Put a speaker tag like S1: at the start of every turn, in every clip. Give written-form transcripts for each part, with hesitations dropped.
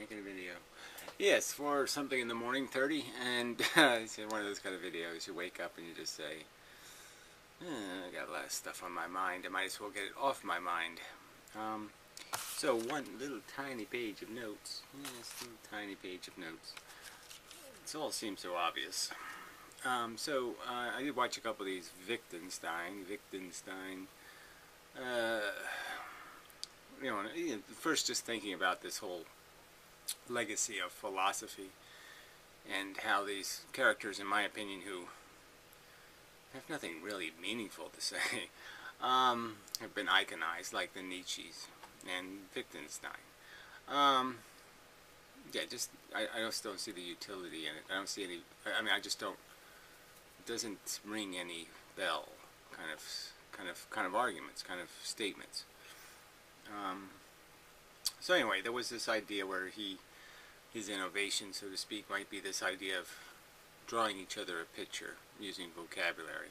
S1: making a video. Yes, for something in the morning, 30, and it's one of those kind of videos. You wake up and you just say, I got a lot of stuff on my mind. I might as well get it off my mind. So one little tiny page of notes. Yes, little tiny page of notes. It all seems so obvious. I did watch a couple of these Wittgenstein. First just thinking about this whole legacy of philosophy and how these characters, in my opinion, who have nothing really meaningful to say, have been iconized, like the Nietzsches and Wittgenstein. I still don't see the utility in it. I don't see any. I mean, I just don't. It doesn't ring any bell. Kind of arguments, kind of statements. So anyway, there was this idea where his innovation, so to speak, might be this idea of drawing each other a picture using vocabulary.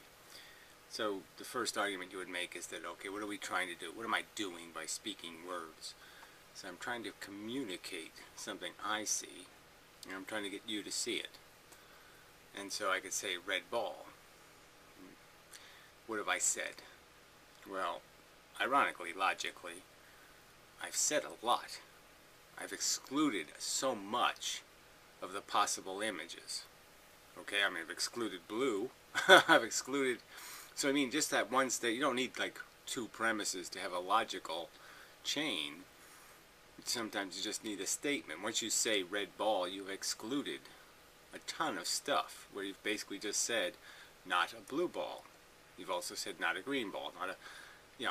S1: So the first argument you would make is that, okay, what are we trying to do? What am I doing by speaking words? So I'm trying to communicate something I see, and I'm trying to get you to see it. And so I could say red ball. What have I said? Well, ironically, logically, I've said a lot. I've excluded so much of the possible images. Okay, I mean, I've excluded blue. I've excluded... So, I mean, just that one state, you don't need, like, two premises to have a logical chain. Sometimes you just need a statement. Once you say red ball, you've excluded a ton of stuff, where you've basically just said, not a blue ball. You've also said not a green ball, not a...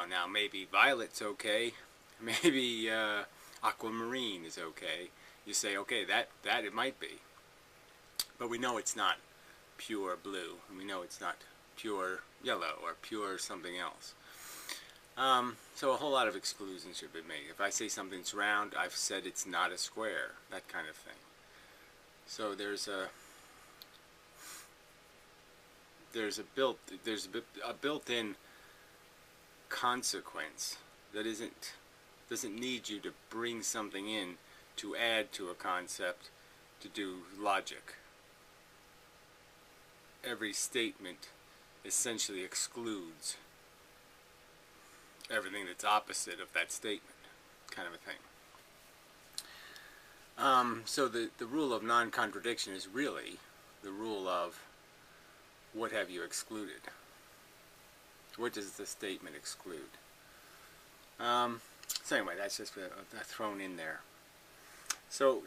S1: now maybe violet's okay. Maybe aquamarine is okay. You say, okay, that it might be. But we know it's not pure blue, and we know it's not pure yellow or pure something else. So a whole lot of exclusions should be made. If I say something's round, I've said it's not a square, that kind of thing. So there's a built-in consequence that doesn't need you to bring something in to add to a concept to do logic. Every statement essentially excludes everything that's opposite of that statement, kind of a thing. So the rule of non-contradiction is really the rule of what have you excluded? What does the statement exclude? So anyway, that's just thrown in there. So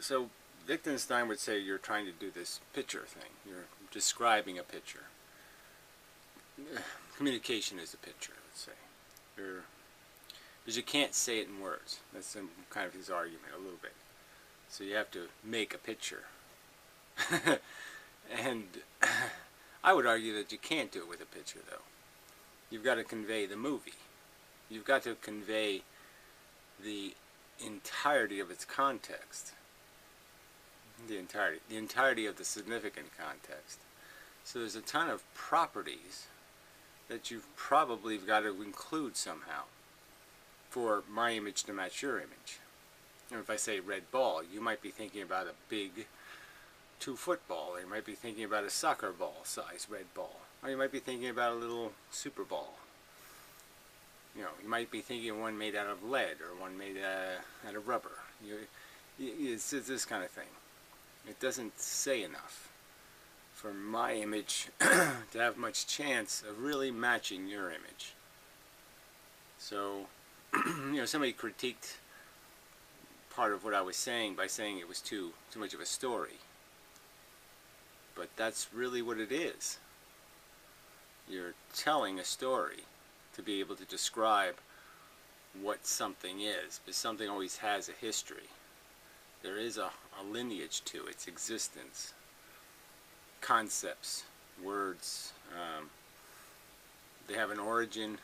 S1: Wittgenstein would say you're trying to do this picture thing. You're describing a picture. Communication is a picture, let's say. Because you can't say it in words. That's kind of his argument a little bit. So you have to make a picture. And I would argue that you can't do it with a picture, though. You've got to convey the movie. You've got to convey the entirety of its context. The entirety of the significant context. So there's a ton of properties that you've probably got to include somehow for my image to match your image. And if I say red ball, you might be thinking about a big 2-foot ball, or you might be thinking about a soccer ball size red ball, or you might be thinking about a little super ball. You might be thinking of one made out of lead, or one made out of rubber. It's this kind of thing. It doesn't say enough for my image to have much chance of really matching your image. So, somebody critiqued part of what I was saying by saying it was too much of a story. But that's really what it is. You're telling a story to be able to describe what something is, because something always has a history. There is a lineage to its existence. Concepts, words, they have an origin,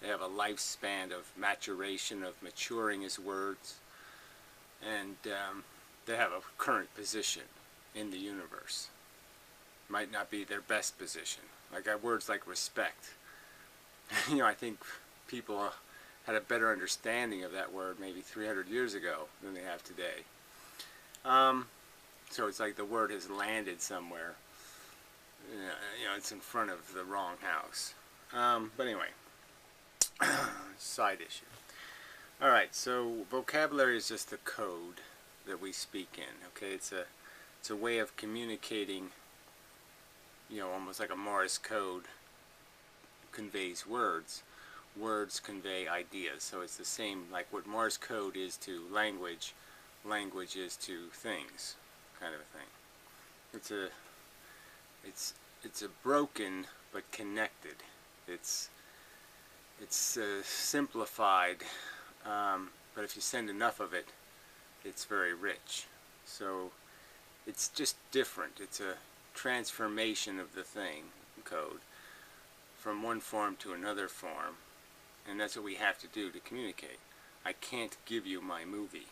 S1: they have a lifespan of maturation, of maturing as words, and they have a current position in the universe. Might not be their best position. Like words like respect. I think people had a better understanding of that word maybe 300 years ago than they have today. So it's like the word has landed somewhere. It's in front of the wrong house. But anyway, side issue. All right, so vocabulary is just the code that we speak in. Okay, it's a way of communicating. Almost like a Morse code conveys words. Words convey ideas. So it's the same, like what Morse code is to language, language is to things, kind of a thing. It's a broken but connected. It's simplified, but if you send enough of it, it's very rich. So it's just different. It's a transformation of the thing, code, from one form to another form, and that's what we have to do to communicate. I can't give you my movie.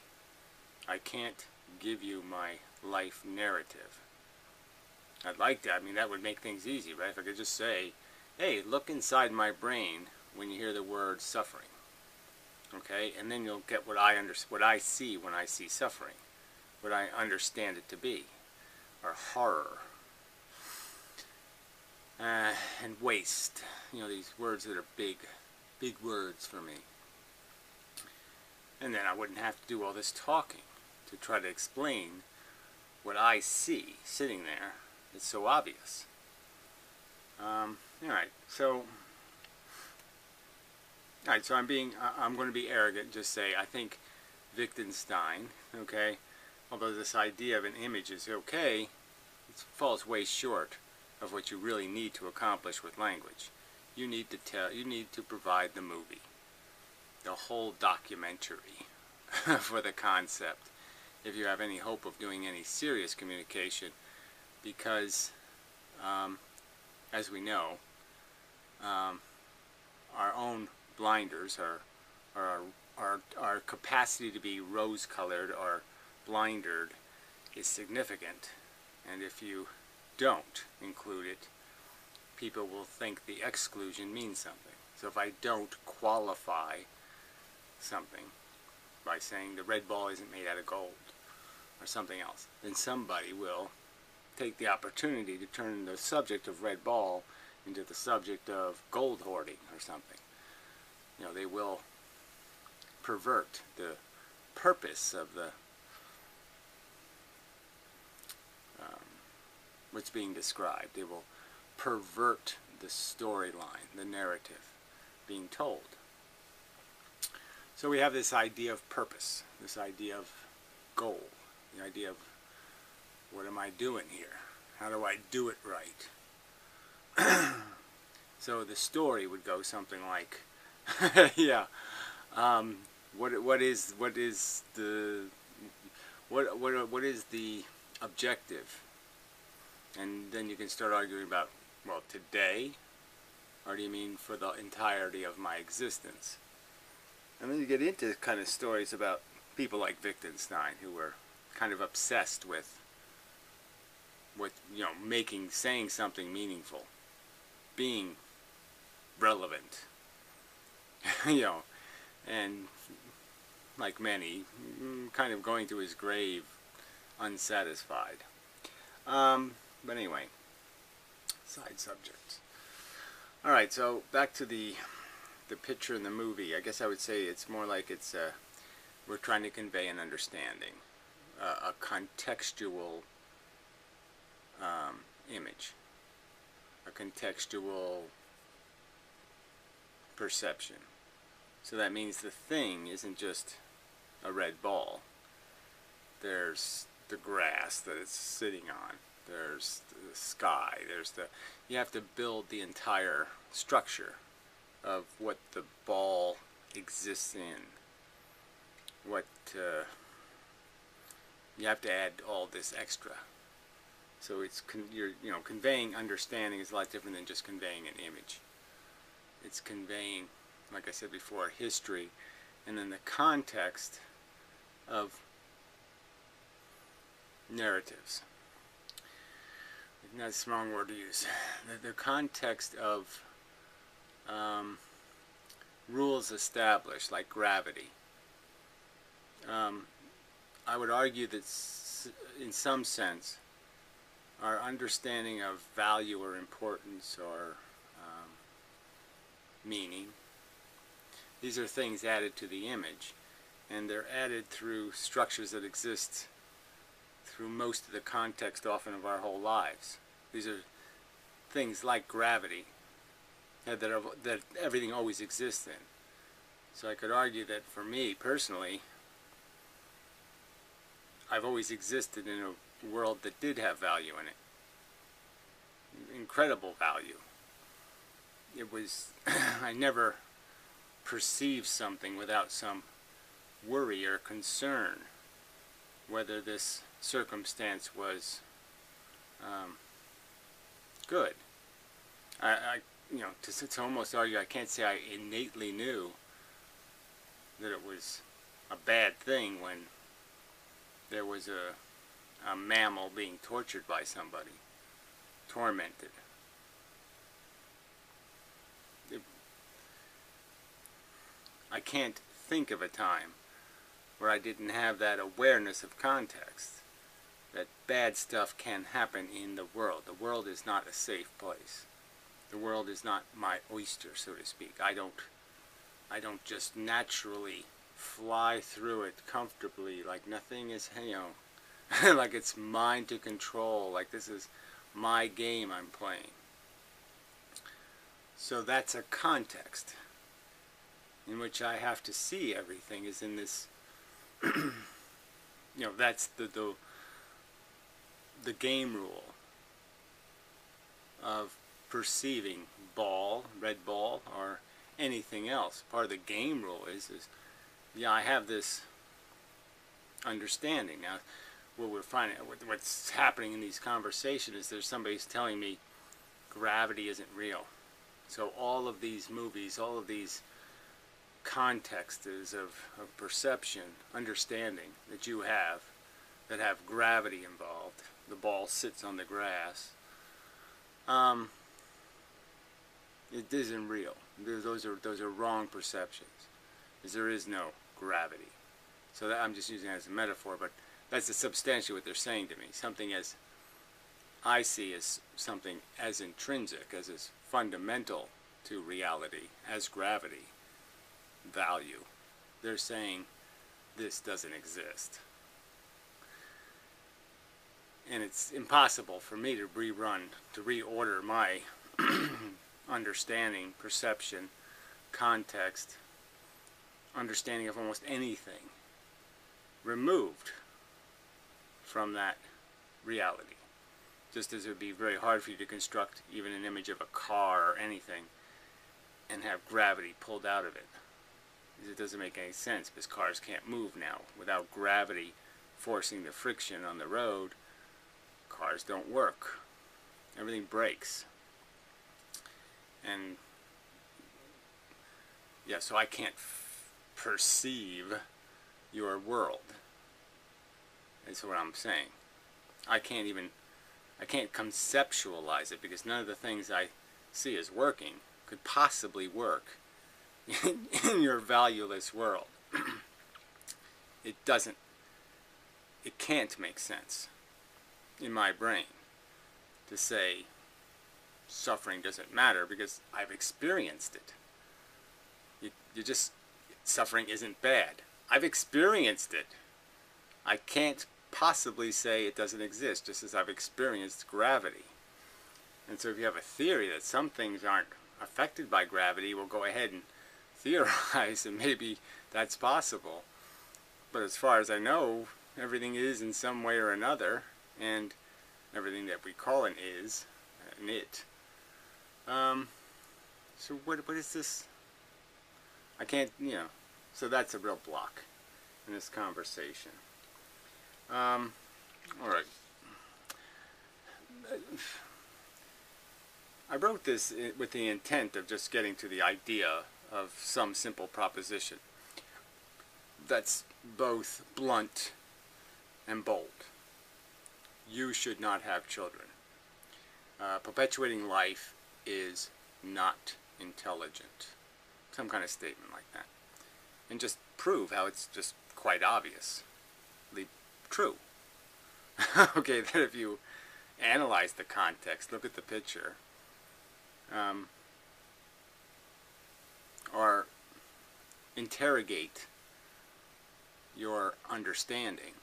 S1: I can't give you my life narrative. I'd like to. I mean, that would make things easy, right? If I could just say, hey, look inside my brain when you hear the word suffering. Okay? And then you'll get what I see when I see suffering. What I understand it to be. Or horror. And waste. These words that are big words for me. And then I wouldn't have to do all this talking to try to explain what I see sitting there. It's so obvious. Alright, so I'm going to be arrogant, just say, I think Wittgenstein, okay, although this idea of an image is okay, it falls way short of what you really need to accomplish with language. You need to provide the movie, the whole documentary for the concept, if you have any hope of doing any serious communication, because, as we know, our own blinders, our capacity to be rose-colored or blindered is significant, and if you don't include it, people will think the exclusion means something. So if I don't qualify something by saying the red ball isn't made out of gold or something else, then somebody will take the opportunity to turn the subject of red ball into the subject of gold hoarding or something. They will pervert the purpose of the what's being described. They will pervert the storyline, the narrative being told. So we have this idea of purpose, this idea of goal, the idea of what am I doing here? How do I do it right? So the story would go something like, yeah, what is the objective? And then you can start arguing about, well, today, or do you mean for the entirety of my existence? And then you get into kind of stories about people like Wittgenstein, who were kind of obsessed with saying something meaningful, being relevant, and like many, kind of going to his grave unsatisfied. But anyway, side subjects. Alright, so back to the picture in the movie. I guess I would say it's more like we're trying to convey an understanding, a contextual image, a contextual perception. So that means the thing isn't just a red ball. There's the grass that it's sitting on. There's the sky. You have to build the entire structure of what the ball exists in. You have to add all this extra. So conveying understanding is a lot different than just conveying an image. It's conveying, like I said before, history, and then the context of narratives. Not a strong word to use. The context of rules established, like gravity. I would argue that in some sense, our understanding of value or importance or meaning, these are things added to the image, and they're added through structures that exist through most of the context often of our whole lives. These are things like gravity that everything always exists in. So I could argue that for me personally, I've always existed in a world that did have value in it. Incredible value. It was, I never perceived something without some worry or concern whether this circumstance was good. To almost argue, I can't say I innately knew that it was a bad thing when there was a mammal being tortured by somebody, tormented. I can't think of a time where I didn't have that awareness of context, that bad stuff can happen in the world. The world is not a safe place. The world is not my oyster, so to speak. I don't just naturally fly through it comfortably like nothing is, like it's mine to control, like this is my game I'm playing. So that's a context in which I have to see everything is in this, that's the game rule of perceiving red ball, or anything else. Part of the game rule is I have this understanding. Now, what we're finding, what's happening in these conversations is there's somebody's telling me gravity isn't real. So all of these movies, all of these contexts of perception, understanding that you have, that have gravity involved, the ball sits on the grass, it isn't real. Those are wrong perceptions, because there is no gravity. So that, I'm just using it as a metaphor, but that's substantially what they're saying to me. Something as I see as something as intrinsic, as is fundamental to reality, as gravity, value. They're saying this doesn't exist. And it's impossible for me to reorder my understanding, perception, context, understanding of almost anything removed from that reality. Just as it would be very hard for you to construct even an image of a car or anything and have gravity pulled out of it. Because it doesn't make any sense, because cars can't move now. Without gravity forcing the friction on the road, cars don't work. Everything breaks. And yeah, so I can't perceive your world. That's what I'm saying. I can't conceptualize it, because none of the things I see as working could possibly work in your valueless world. It can't make sense in my brain to say suffering doesn't matter, because I've experienced it. Suffering isn't bad. I've experienced it. I can't possibly say it doesn't exist, just as I've experienced gravity. And so if you have a theory that some things aren't affected by gravity, we'll go ahead and theorize, and maybe that's possible. But as far as I know, everything is in some way or another, and everything that we call an is, an it. So what is this? I can't, so that's a real block in this conversation. All right. I wrote this with the intent of just getting to the idea of some simple proposition that's both blunt and bold. You should not have children. Perpetuating life is not intelligent. Some kind of statement like that. And just prove how it's just quite obviously true. Okay, that if you analyze the context, look at the picture, um, or interrogate your understanding,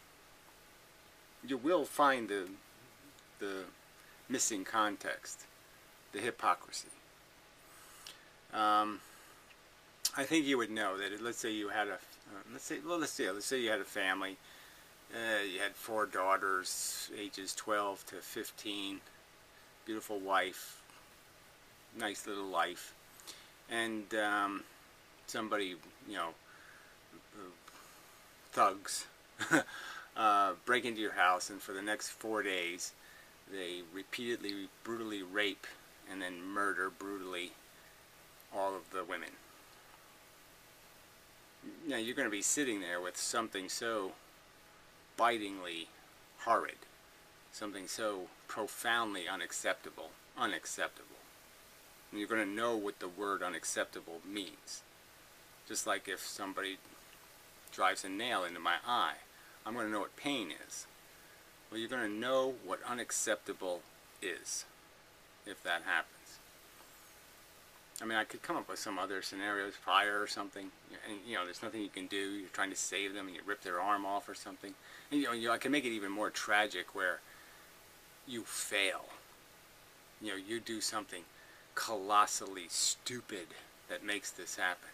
S1: you will find the missing context, the hypocrisy. I think you would know that. Let's say you had a let's say you had a family. You had 4 daughters, ages 12 to 15. Beautiful wife, nice little life, and somebody, you know, thugs break into your house, and for the next 4 days they repeatedly brutally rape and then murder brutally all of the women. Now you're going to be sitting there with something so bitingly horrid, something so profoundly unacceptable, and you're going to know what the word unacceptable means. Just like if somebody drives a nail into my eye, I'm going to know what pain is. Well, you're going to know what unacceptable is if that happens. I mean, I could come up with some other scenarios, fire or something, and you know, there's nothing you can do. You're trying to save them, and you rip their arm off or something. And you know, I can make it even more tragic, where you fail. You know, you do something colossally stupid that makes this happen.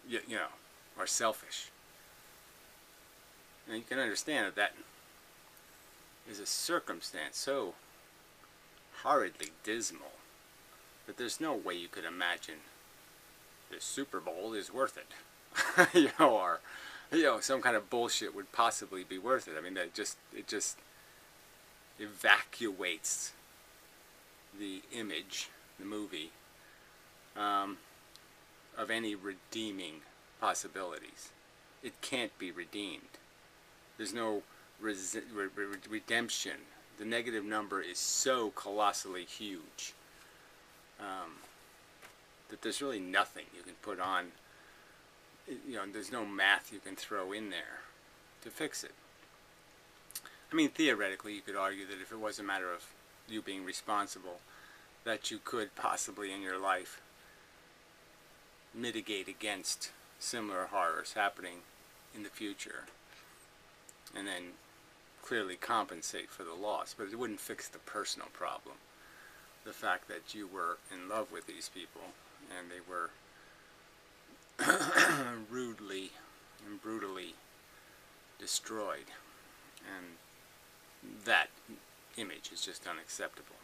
S1: You know, or selfish. And you can understand that that is a circumstance so horridly dismal that there's no way you could imagine the Super Bowl is worth it. You know, or you know, some kind of bullshit would possibly be worth it. I mean, it just evacuates the image, the movie, of any redeeming possibilities. It can't be redeemed. There's no redemption. The negative number is so colossally huge that there's really nothing you can put on. You know, there's no math you can throw in there to fix it. I mean, theoretically, you could argue that if it was a matter of you being responsible, that you could possibly in your life mitigate against similar horrors happening in the future, and then clearly compensate for the loss. But it wouldn't fix the personal problem. The fact that you were in love with these people and they were rudely and brutally destroyed, and that image is just unacceptable.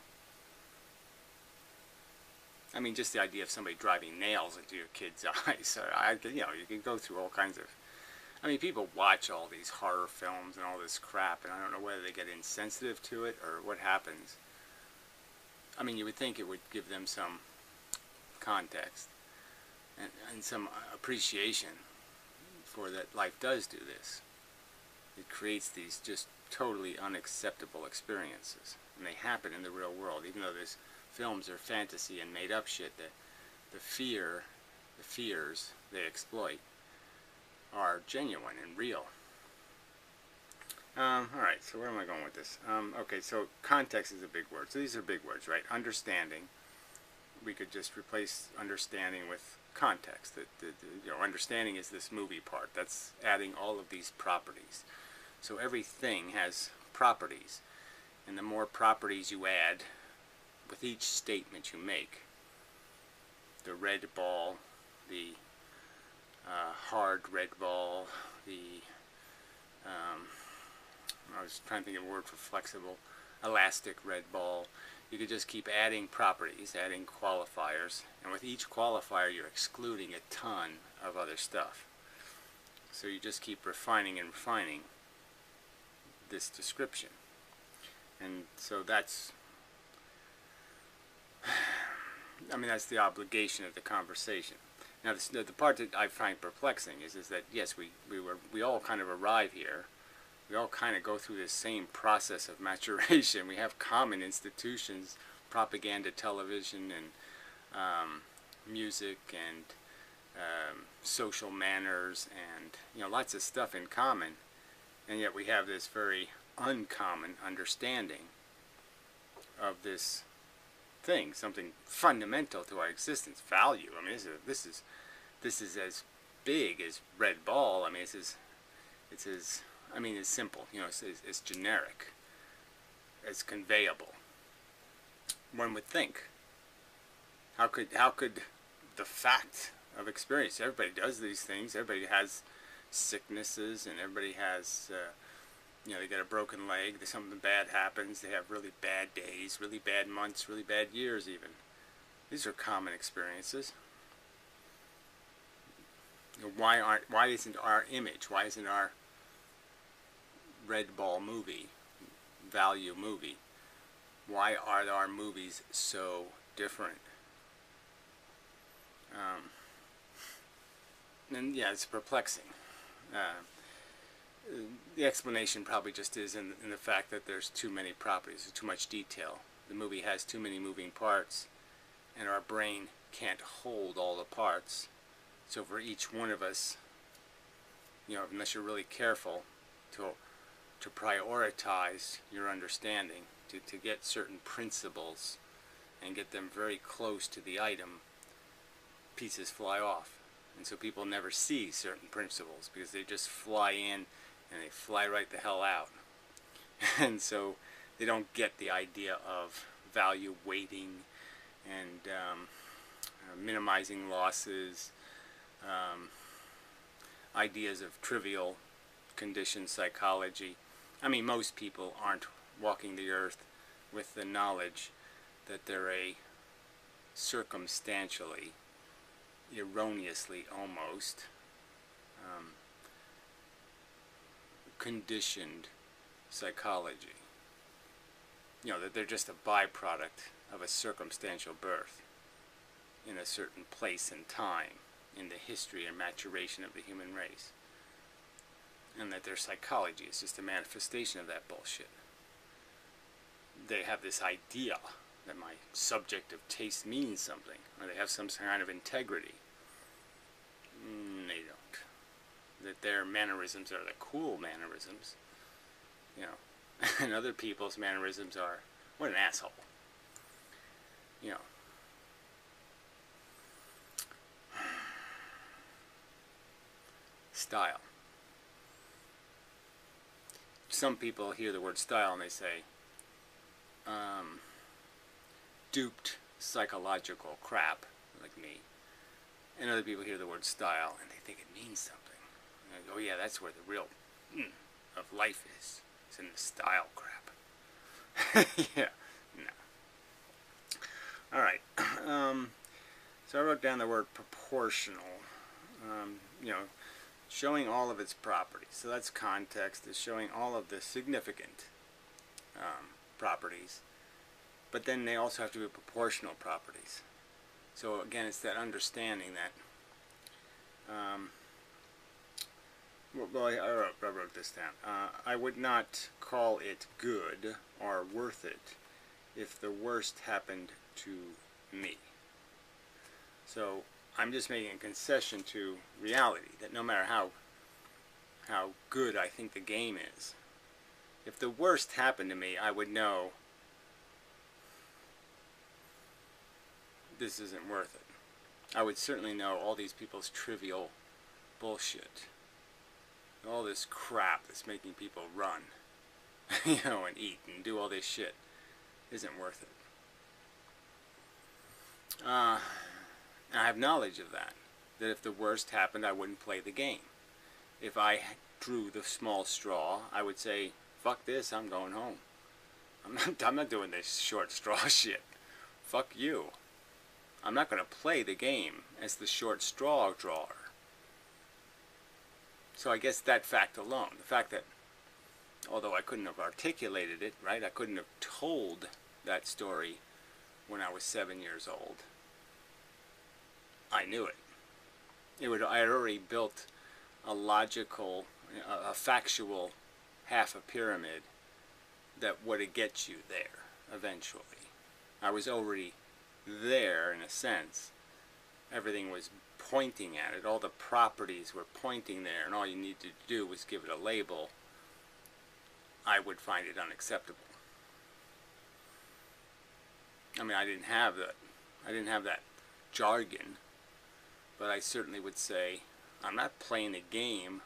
S1: I mean, just the idea of somebody driving nails into your kid's eyes. You know, you can go through all kinds of. I mean, people watch all these horror films and all this crap, and I don't know whether they get insensitive to it or what happens. I mean, you would think it would give them some context and some appreciation for that life does do this. It creates these just totally unacceptable experiences, and they happen in the real world, even though these films are fantasy and made up shit. The fears they exploit are genuine and real. Alright, so where am I going with this? Okay, so context is a big word. So these are big words, right? Understanding. We could just replace understanding with context. You know, understanding is this movie part. That's adding all of these properties. So everything has properties. And the more properties you add with each statement you make, the red ball, the hard red ball, the I was trying to think of a word for flexible, elastic red ball. You could just keep adding properties, adding qualifiers, and with each qualifier you're excluding a ton of other stuff. So you just keep refining and refining this description. And so that's, I mean, that's the obligation of the conversation. Now, the part that I find perplexing is that yes, we all kind of arrive here. We all kind of go through this same process of maturation. We have common institutions, propaganda, television, and music, and social manners, and you know, lots of stuff in common. And yet we have this very uncommon understanding of this thing, something fundamental to our existence, value. I mean, this is as big as red ball. I mean, it's simple. You know, it's generic, it's conveyable. One would think. How could the fact of experience? Everybody does these things. Everybody has sicknesses, and everybody has, they get a broken leg. Something bad happens. They have really bad days, really bad months, really bad years. Even these are common experiences. Why isn't our image? Why isn't our red ball movie, value movie? Why are our movies so different? And yeah, it's perplexing. The explanation probably just is in the fact that there's too many properties, too much detail. The movie has too many moving parts, and our brain can't hold all the parts. So for each one of us, unless you're really careful to prioritize your understanding, to get certain principles and get them very close to the item, pieces fly off. And so people never see certain principles because they just fly in and they fly right the hell out. And so they don't get the idea of value weighting and minimizing losses, ideas of trivial condition psychology. I mean, most people aren't walking the earth with the knowledge that they're a circumstantially, erroneously almost, conditioned psychology. That they're just a byproduct of a circumstantial birth in a certain place and time in the history and maturation of the human race. And that their psychology is just a manifestation of that bullshit. They have this idea that my subjective taste means something, or they have some kind of integrity. They don't. That their mannerisms are the cool mannerisms, and other people's mannerisms are, what an asshole. Style. Some people hear the word style and they say, duped psychological crap, like me. And other people hear the word style and they think it means something. And they go, oh yeah, that's where the real of life is. It's in the style crap. Yeah, no. Alright. So I wrote down the word proportional. Showing all of its properties. So that's context, is showing all of the significant properties. But then they also have to be proportional properties. So again, it's that understanding that, I wrote this down. I would not call it good or worth it if the worst happened to me. So I'm just making a concession to reality, that no matter how good I think the game is, if the worst happened to me, I would know this isn't worth it. I would certainly know all these people's trivial bullshit, all this crap that's making people run, and eat and do all this shit isn't worth it. I have knowledge of that if the worst happened, I wouldn't play the game. If I drew the small straw, I would say, fuck this, I'm going home. I'm not doing this short straw shit. Fuck you. I'm not going to play the game as the short straw drawer. So I guess that fact alone, the fact that, although I couldn't have articulated it, right, I couldn't have told that story when I was 7 years old, I knew it. I had already built a logical, a factual half a pyramid that would get you there eventually. I was already there in a sense. Everything was pointing at it. All the properties were pointing there, and all you needed to do was give it a label I would find it unacceptable. I mean, I didn't have that jargon, but I certainly would say, I'm not playing a game.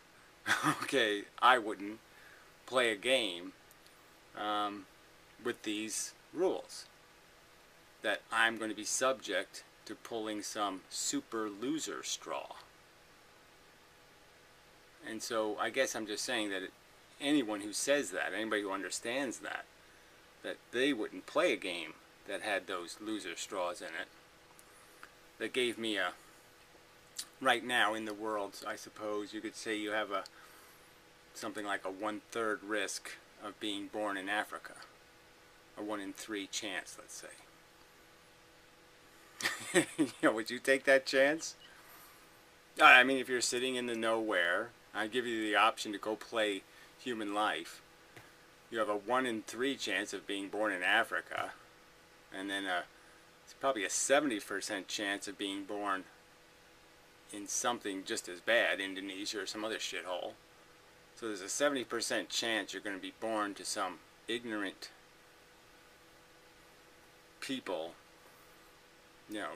S1: Okay, I wouldn't play a game with these rules. That I'm going to be subject to pulling some super loser straw. And so I guess I'm just saying that anyone who says that, anybody who understands that they wouldn't play a game that had those loser straws in it, that gave me a, right now in the world, I suppose you could say you have something like a 1/3 risk of being born in Africa. A 1 in 3 chance, let's say. Would you take that chance? I mean, if you're sitting in the nowhere, I give you the option to go play human life. You have a 1 in 3 chance of being born in Africa, and then it's probably a 70% chance of being born in something just as bad, Indonesia or some other shithole. So there's a 70% chance you're going to be born to some ignorant people,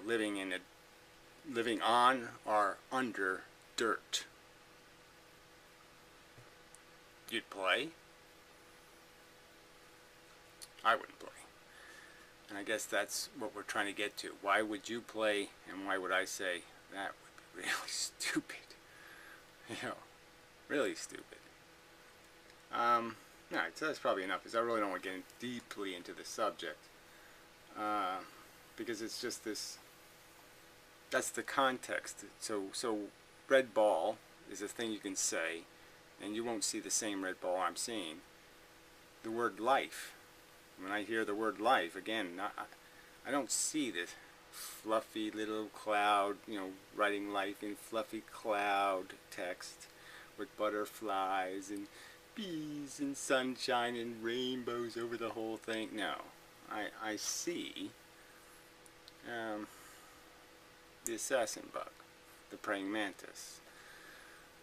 S1: living on or under dirt. You'd play? I wouldn't play. And I guess that's what we're trying to get to. Why would you play, and why would I say that would be really stupid? Really stupid. Alright, so that's probably enough, because I really don't want to get deeply into the subject. Because it's just this, that's the context. So red ball is a thing you can say, and you won't see the same red ball I'm seeing. The word life. When I hear the word life, again, I don't see this fluffy little cloud, writing life in fluffy cloud text with butterflies and bees and sunshine and rainbows over the whole thing. No, I see the assassin bug, the praying mantis,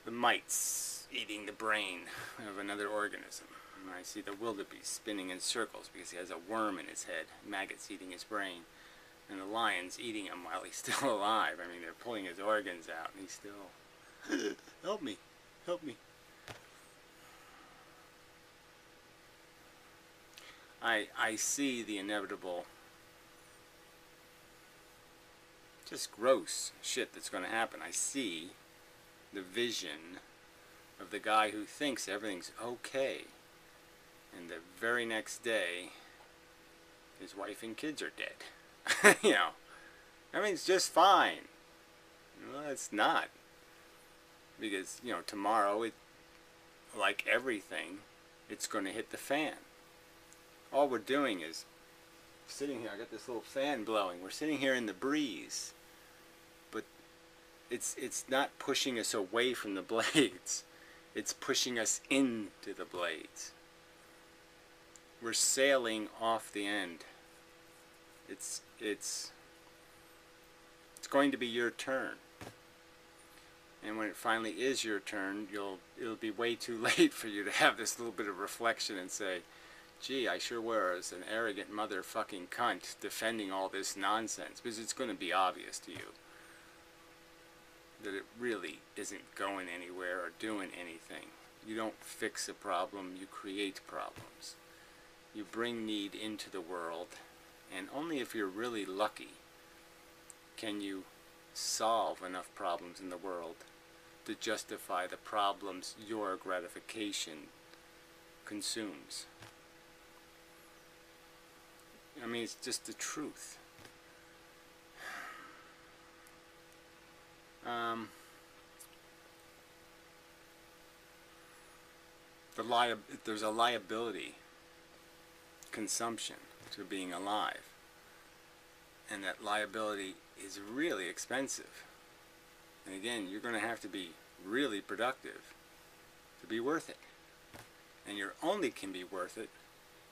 S1: the mites eating the brain of another organism. And I see the wildebeest spinning in circles because he has a worm in his head, maggots eating his brain, and the lion's eating him while he's still alive. I mean, they're pulling his organs out, and he's still, help me, help me. I see the inevitable, just gross shit that's going to happen. I see the vision of the guy who thinks everything's okay, and the very next day his wife and kids are dead. Everything's just fine. Well, it's not, because tomorrow, like everything, it's going to hit the fan. All we're doing is sitting here. I got this little fan blowing. We're sitting here in the breeze, but it's not pushing us away from the blades. It's pushing us into the blades. We're sailing off the end. It's going to be your turn. And when it finally is your turn, it'll be way too late for you to have this little bit of reflection and say, gee, I sure was an arrogant motherfucking cunt defending all this nonsense. Because it's going to be obvious to you that it really isn't going anywhere or doing anything. You don't fix a problem, you create problems. You bring need into the world, and only if you're really lucky can you solve enough problems in the world to justify the problems your gratification consumes. I mean, it's just the truth. There's a liability consumption to being alive, and that liability is really expensive. And again, you're going to have to be really productive to be worth it. And you only can be worth it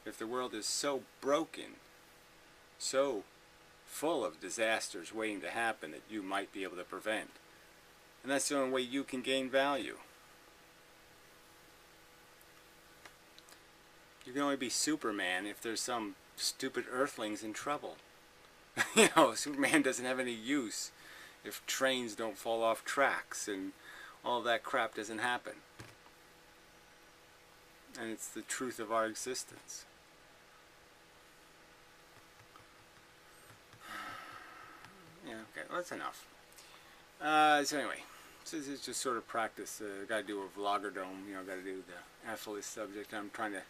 S1: if the world is so broken, so full of disasters waiting to happen that you might be able to prevent. And that's the only way you can gain value. can only be Superman if there's some stupid earthlings in trouble. You know, Superman doesn't have any use if trains don't fall off tracks and all that crap doesn't happen. And it's the truth of our existence. Yeah, okay, well, that's enough. So anyway, so this is just sort of practice. Got to do a vloggerdome, you know, got to do the AFLIS subject. I'm trying to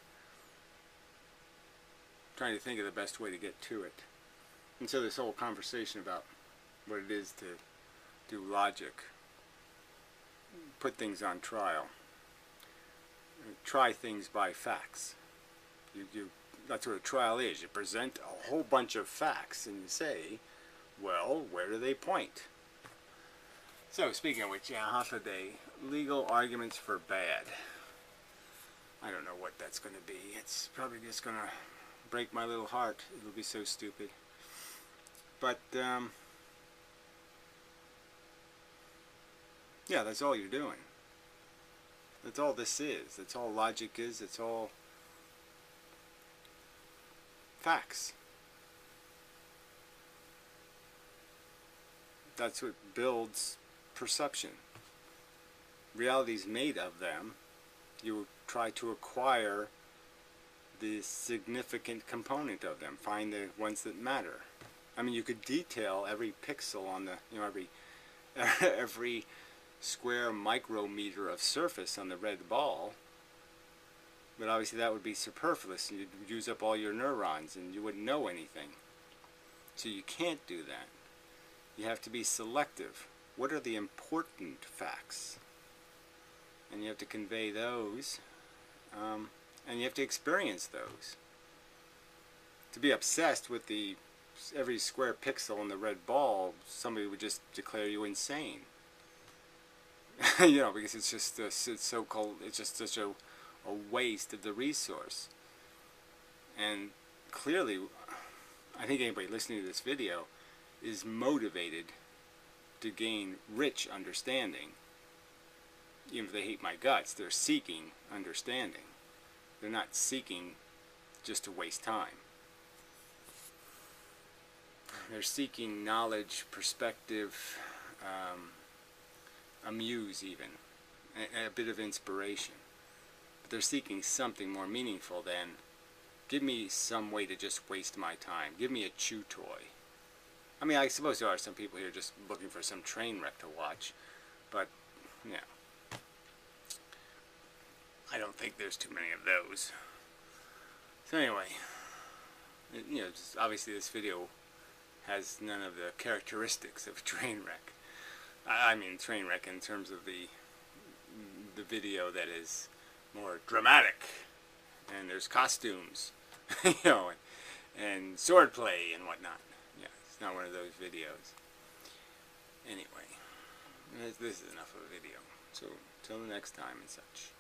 S1: think of the best way to get to it. And so this whole conversation about what it is to do logic, put things on trial, try things by facts. That's what a trial is. You present a whole bunch of facts and you say, well, where do they point? So, speaking of which, yeah, Hoffaday, legal arguments for bad. I don't know what that's going to be. It's probably just going to break my little heart. It'll be so stupid. But, yeah, that's all you're doing. That's all this is. That's all logic is. It's all facts. That's what builds perception. Reality is made of them. You try to acquire the significant component of them. Find the ones that matter. I mean, you could detail every pixel on the, you know, every square micrometer of surface on the red ball, but obviously that would be superfluous and you'd use up all your neurons and you wouldn't know anything. So you can't do that. You have to be selective. What are the important facts? And you have to convey those, and you have to experience those. To be obsessed with every square pixel in the red ball, somebody would just declare you insane. You know, because it's just it's so cold. It's just such a waste of the resource. And clearly, I think anybody listening to this video is motivated to gain rich understanding. Even if they hate my guts, they're seeking understanding. They're not seeking just to waste time. They're seeking knowledge, perspective, amuse even, a bit of inspiration. But they're seeking something more meaningful than, give me some way to just waste my time. Give me a chew toy. I mean, I suppose there are some people here just looking for some train wreck to watch, but, yeah. I don't think there's too many of those. So anyway, you know, just obviously this video has none of the characteristics of a train wreck. I mean train wreck in terms of the video that is more dramatic, and there's costumes, you know, and swordplay and whatnot. Yeah, it's not one of those videos. Anyway, this is enough of a video. So till the next time and such.